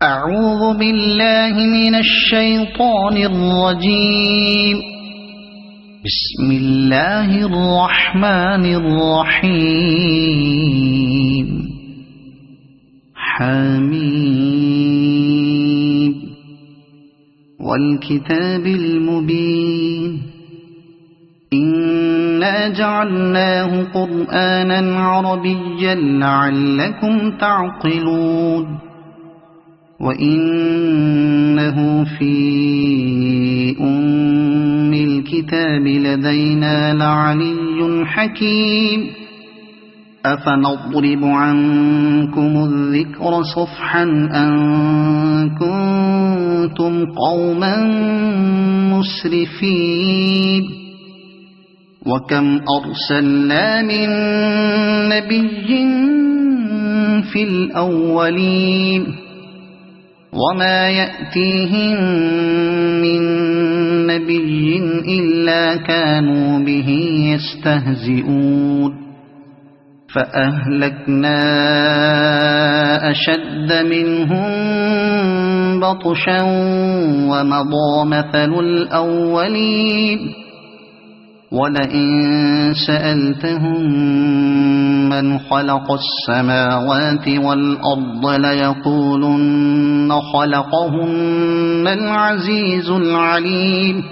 أعوذ بالله من الشيطان الرجيم. بسم الله الرحمن الرحيم. حميم والكتاب المبين. إنا جعلناه قرآنا عربيا لعلكم تعقلون. وإنه في أم الكتاب لدينا لعلي حكيم. أفنضرب عنكم الذكر صفحا أن كنتم قوما مسرفين. وكم أرسلنا من نبي في الأولين وما يأتيهم من نبي إلا كانوا به يستهزئون. فأهلكنا أشد منهم بطشا ومضى مثل الأولين. ولئن سألتهم من خلق السماوات والأرض ليقولن خلقهن العزيز العليم.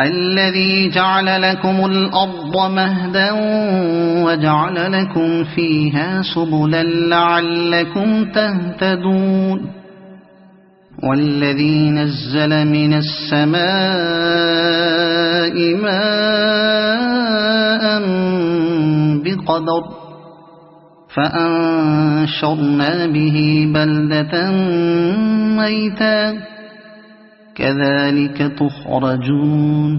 الذي جعل لكم الأرض مهدا وجعل لكم فيها سبلا لعلكم تهتدون. والذي نزل من السماء ماء بقدر فأنشرنا به بلدة ميتا كذلك تخرجون.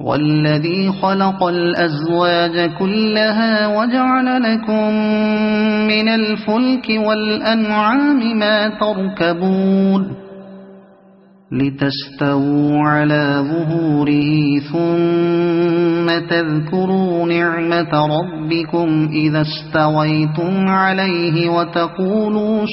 والذي خلق الأزواج كلها وجعل لكم من الفلك والأنعام ما تركبون لتستووا على ظهوره ثم تذكروا نعمة ربكم إذا استويتم عليه وتقولوا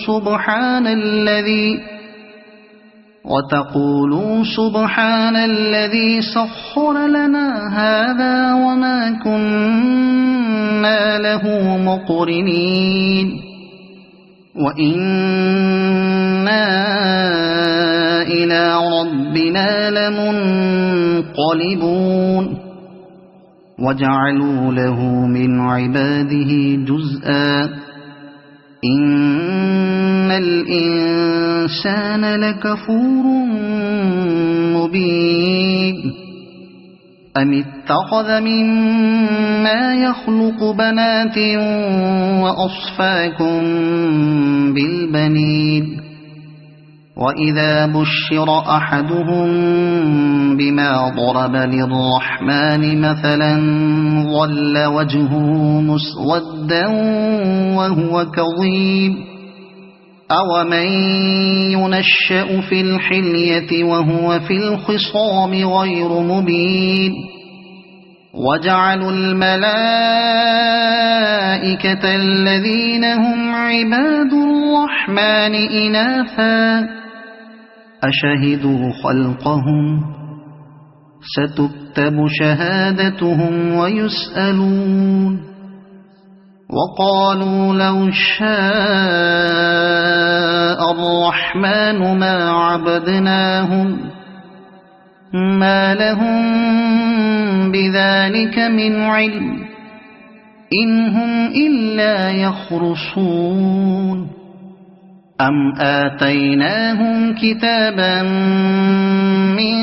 سبحان الذي سخر لنا هذا وما كنا له مقرنين. وإنا إلى ربنا لمنقلبون. وجعلوا له من عباده جزءا. إن الإنسان لكفور مبين. أم اتخذ مما يخلق بنات وأصفاكم بالبنين. وإذا بشر أحدهم بما ضرب للرحمن مثلا ظل وجهه مسودا وهو كظيم. أومن ينشأ في الحلية وهو في الخصام غير مبين. وجعلوا الملائكة الذين هم عباد الرحمن إناثا أشهدوا خلقهم ستكتب شهادتهم ويسألون. وقالوا لو شاء الرحمن ما عبدناهم ما لهم بذلك من علم إن هم إلا يخرصون. أم آتيناهم كتابا من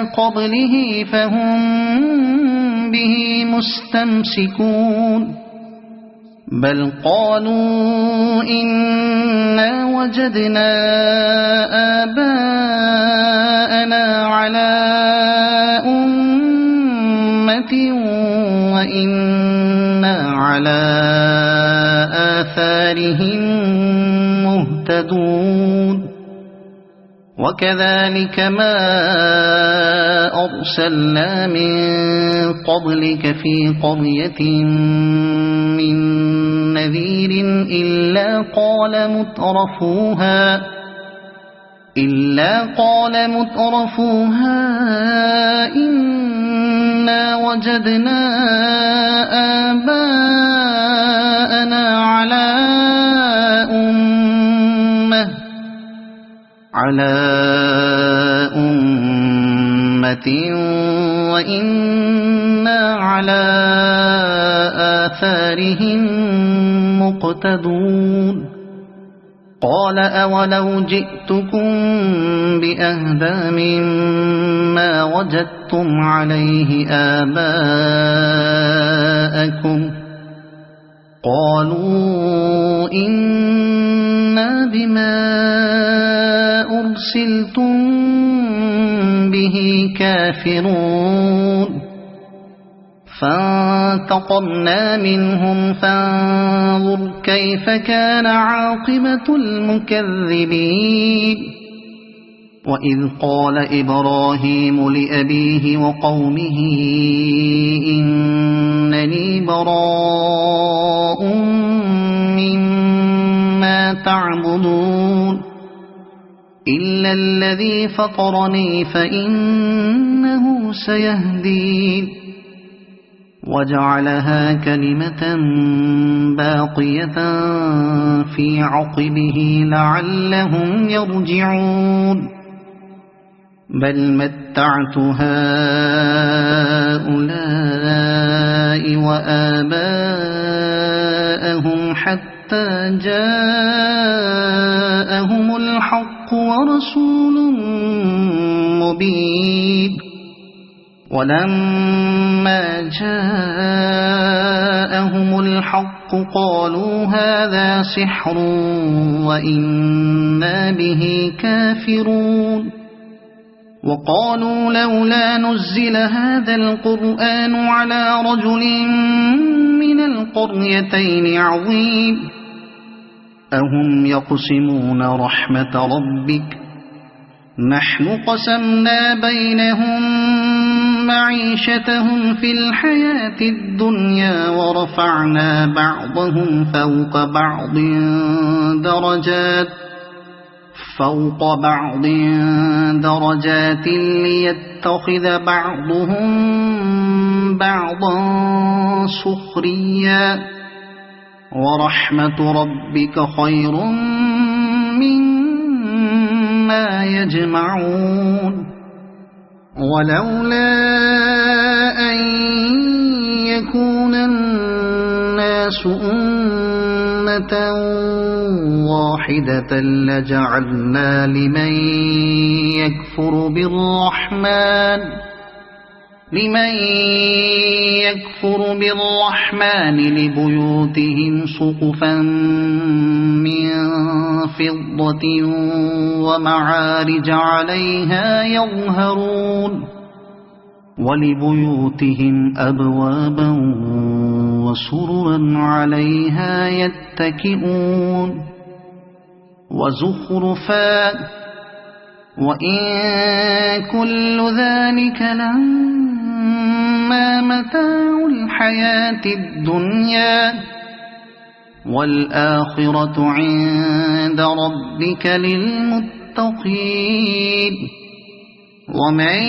قبله فهم به مستمسكون. بل قالوا إنا وجدنا آباءنا على أمة وإنا على آثارهم مهتدون. وكذلك ما أرسلنا من قبلك في قرية من نذير إلا قال مترفوها إنا وجدنا آباءنا على أمة وإنا على آثارهم مقتدون قال أولو جئتكم بأهدى مما وجدتم عليه آباءكم قالوا إنا بما أرسلتم به كافرون فانتقمنا منهم فانظر كيف كان عاقبة المكذبين وإذ قال إبراهيم لأبيه وقومه إنني براء مما تعبدون إلا الذي فطرني فإنه سيهدين وجعلها كلمة باقية في عقبه لعلهم يرجعون بل متعت هؤلاء وآباءهم حتى جاءهم الحق ورسول مبين ولما جاءهم الحق قالوا هذا سحر وإنا به كافرون وقالوا لولا نزل هذا القرآن على رجل من القريتين عظيم أهم يقسمون رحمة ربك نحن قسمنا بينهم معيشتهم في الحياة الدنيا ورفعنا بعضهم فوق بعض درجات ليتخذ بعضهم بعضا سخريا ورحمة ربك خير مما يجمعون ولولا أن يكون الناس أمة واحدة لجعلنا لمن يكفر بالرحمن لبيوتهم سقفا من فضة ومعارج عليها يظهرون ولبيوتهم أبوابا وسررا عليها يتكئون وزخرفا وإن كل ذلك لما متاع الحياة الدنيا والآخرة عند ربك للمتقين ومن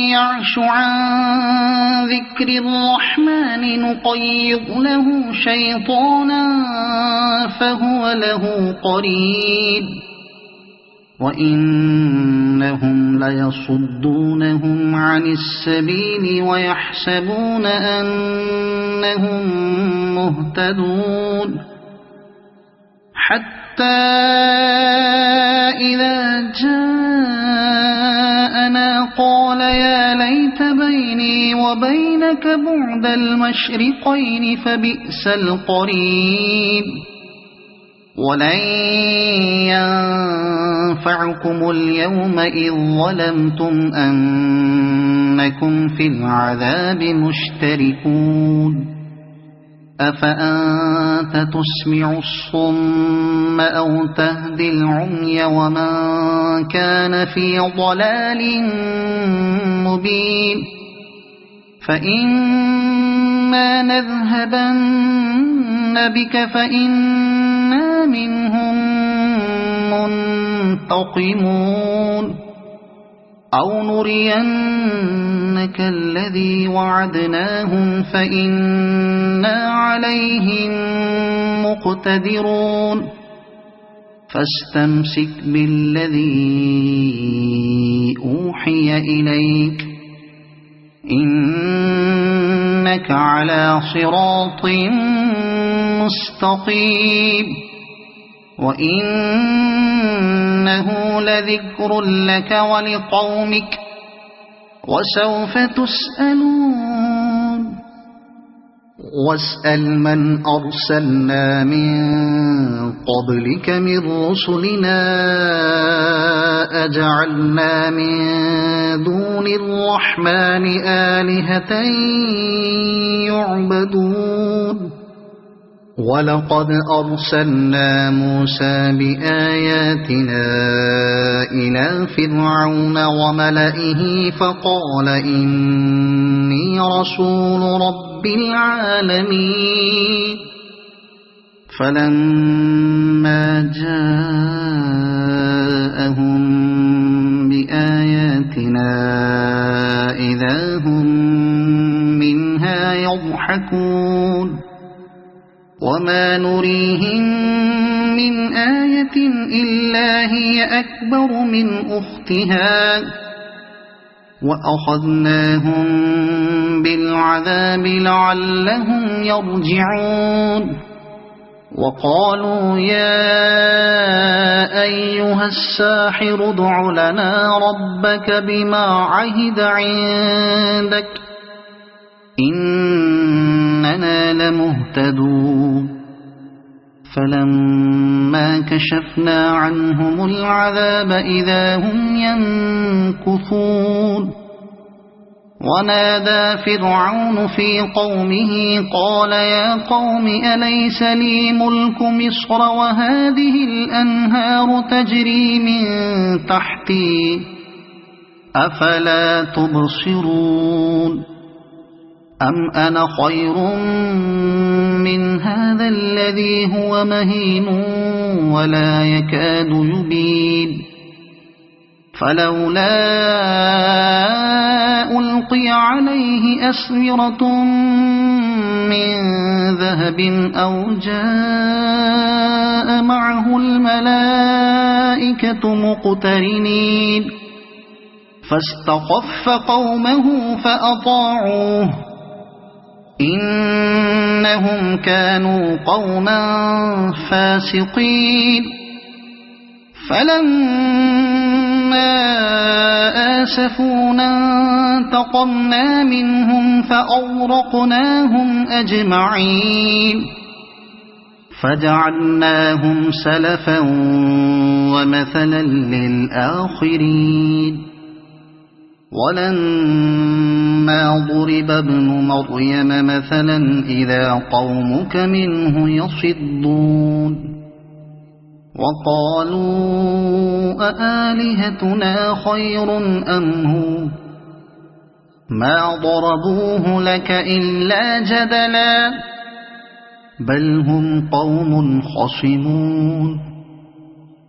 يعش عن ذكر الرحمن نقيض له شيطانا فهو له قرين وإنهم ليصدونهم عن السبيل ويحسبون أنهم مهتدون حتى إذا جاءنا قال يا ليت بيني وبينك بعد المشرقين فبئس القرين ولن ينفعكم اليوم إذ ظلمتم أنكم في العذاب مشتركون أفأنت تسمع الصم أو تهدي العمي ومن كان في ضلال مبين فإما نذهبن بك فإنا منهم منتقمون أو نرينك الذي وعدناهم فإنا عليهم مقتدرون فاستمسك بالذي أوحي إليك إنك على صراط مستقيم وإنه لذكر لك ولقومك وسوف تسألون واسأل من أرسلنا من قبلك من رسلنا أجعلنا من دون الرحمن آلهة يعبدون ولقد أرسلنا موسى بآياتنا إلى فرعون وملئه فقال إني رسول رب العالمين فلما جاءهم بآياتنا إذا هم منها يضحكون وما نريهم من آية إلا هي أكبر من أختها وأخذناهم بالعذاب لعلهم يرجعون وقالوا يا أيها الساحر ادع لنا ربك بما عهد عندك إننا لمهتدون فلما كشفنا عنهم العذاب إذا هم ينكثون ونادى فرعون في قومه قال يا قوم أليس لي ملك مصر وهذه الأنهار تجري من تحتي أفلا تبصرون أم أنا خير من هذا الذي هو مهين ولا يكاد يبين فلولا ألقي عليه أسورة من ذهب أو جاء معه الملائكة مقترنين فاستخف قومه فأطاعوه إنهم كانوا قوما فاسقين فلما آسفونا انتقمنا منهم فأغرقناهم أجمعين فجعلناهم سلفا ومثلا للآخرين ولما ضرب ابن مريم مثلا إذا قومك منه يصدون وقالوا أآلهتنا خير أم هو ما ضربوه لك إلا جدلا بل هم قوم خصمون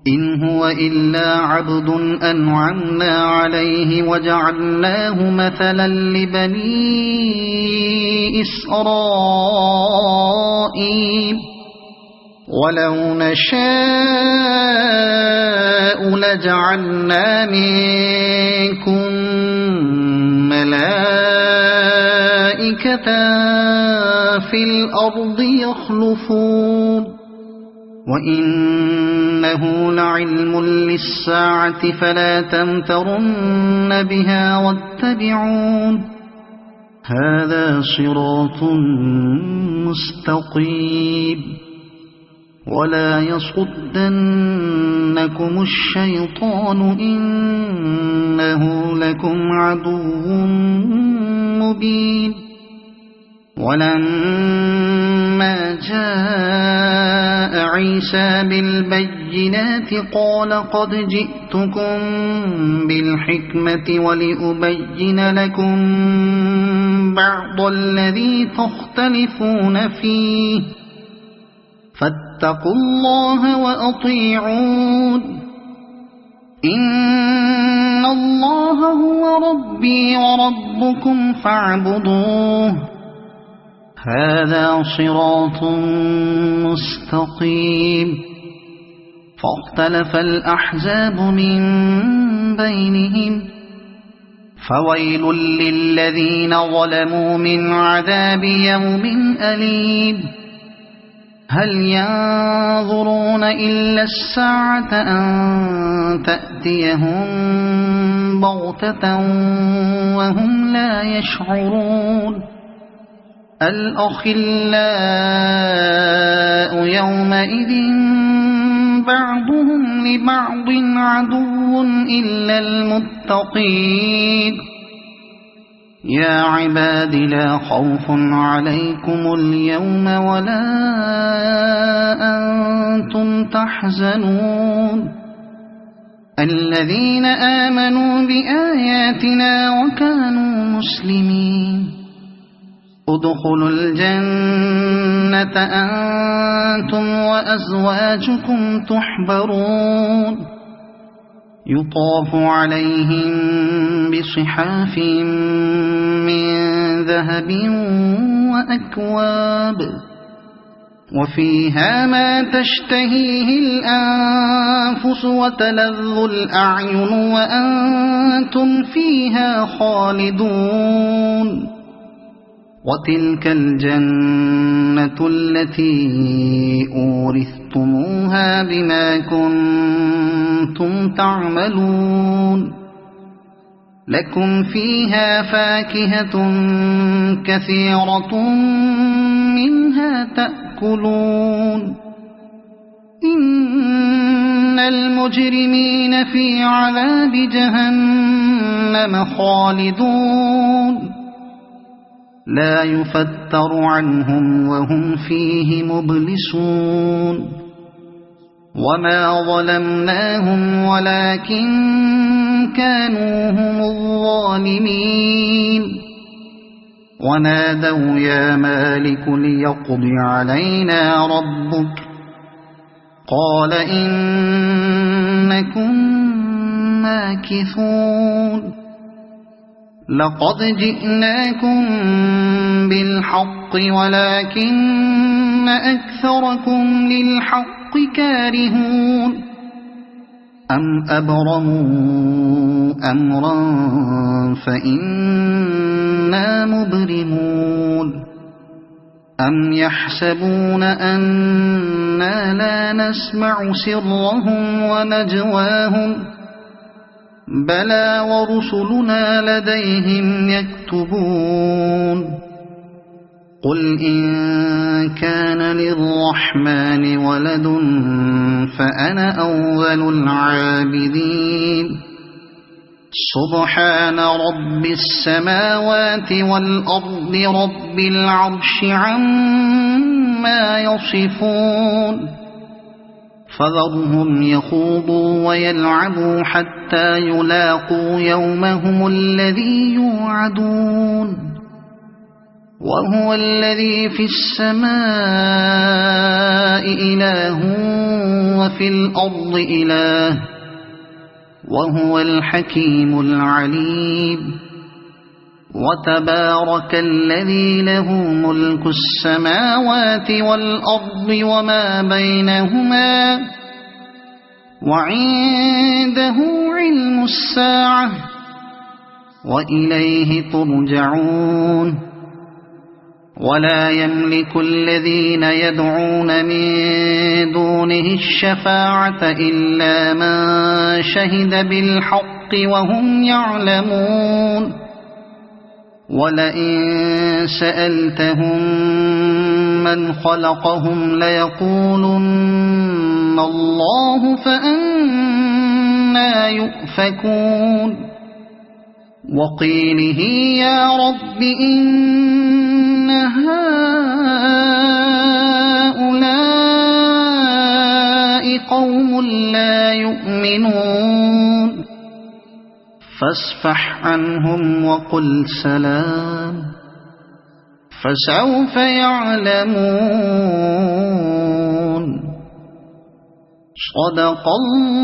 إن هو إلا عبد أنعمنا عليه وجعلناه مثلا لبني إسرائيل ولو نشاء لجعلنا منكم ملائكة في الأرض يخلفون وإنه لعلم للساعة فلا تمترن بها واتبعون هذا صراط مستقيم ولا يصدنكم الشيطان إنه لكم عدو مبين ولما جاء عيسى بالبينات قال قد جئتكم بالحكمة ولأبين لكم بعض الذي تختلفون فيه فاتقوا الله وأطيعون إن الله هو ربي وربكم فاعبدوه هذا صراط مستقيم فاختلف الأحزاب من بينهم فويل للذين ظلموا من عذاب يوم أليم هل ينظرون إلا الساعة أن تأتيهم بغتة وهم لا يشعرون الأخلاء يومئذ بعضهم لبعض عدو إلا المتقين يا عباد لا خوف عليكم اليوم ولا أنتم تحزنون الذين آمنوا بآياتنا وكانوا مسلمين ادخلوا الجنة أنتم وأزواجكم تحبرون يطاف عليهم بصحاف من ذهب وأكواب وفيها ما تشتهيه الأنفس وتلذ الأعين وأنتم فيها خالدون وتلك الجنة التي أورثتموها بما كنتم تعملون لكم فيها فاكهة كثيرة منها تأكلون إن المجرمين في عذاب جهنم خالدون لا يفتر عنهم وهم فيه مبلسون وما ظلمناهم ولكن كانوا هم الظالمين ونادوا يا مالك ليقض علينا ربك قال إنكم ماكثون لقد جئناكم بالحق ولكن أكثركم للحق كارهون أم أبرموا أمرا فإنا مبرمون أم يحسبون أنا لا نسمع سرهم ونجواهم بلى ورسلنا لديهم يكتبون قل إن كان للرحمن ولد فأنا أول العابدين سبحان رب السماوات والأرض رب العرش عما يصفون فذرهم يخوضوا ويلعبوا حتى يلاقوا يومهم الذي يوعدون وهو الذي في السماء إله وفي الأرض إله وهو الحكيم العليم وتبارك الذي له ملك السماوات والأرض وما بينهما وعنده علم الساعة وإليه ترجعون ولا يملك الذين يدعون من دونه الشفاعة إلا من شهد بالحق وهم يعلمون ولئن سألتهم من خلقهم ليقولن الله فأنى يؤفكون وقيله يا رب إن هؤلاء قوم لا يؤمنون فاصفح عنهم وقل سلام فسوف يعلمون صدق الله.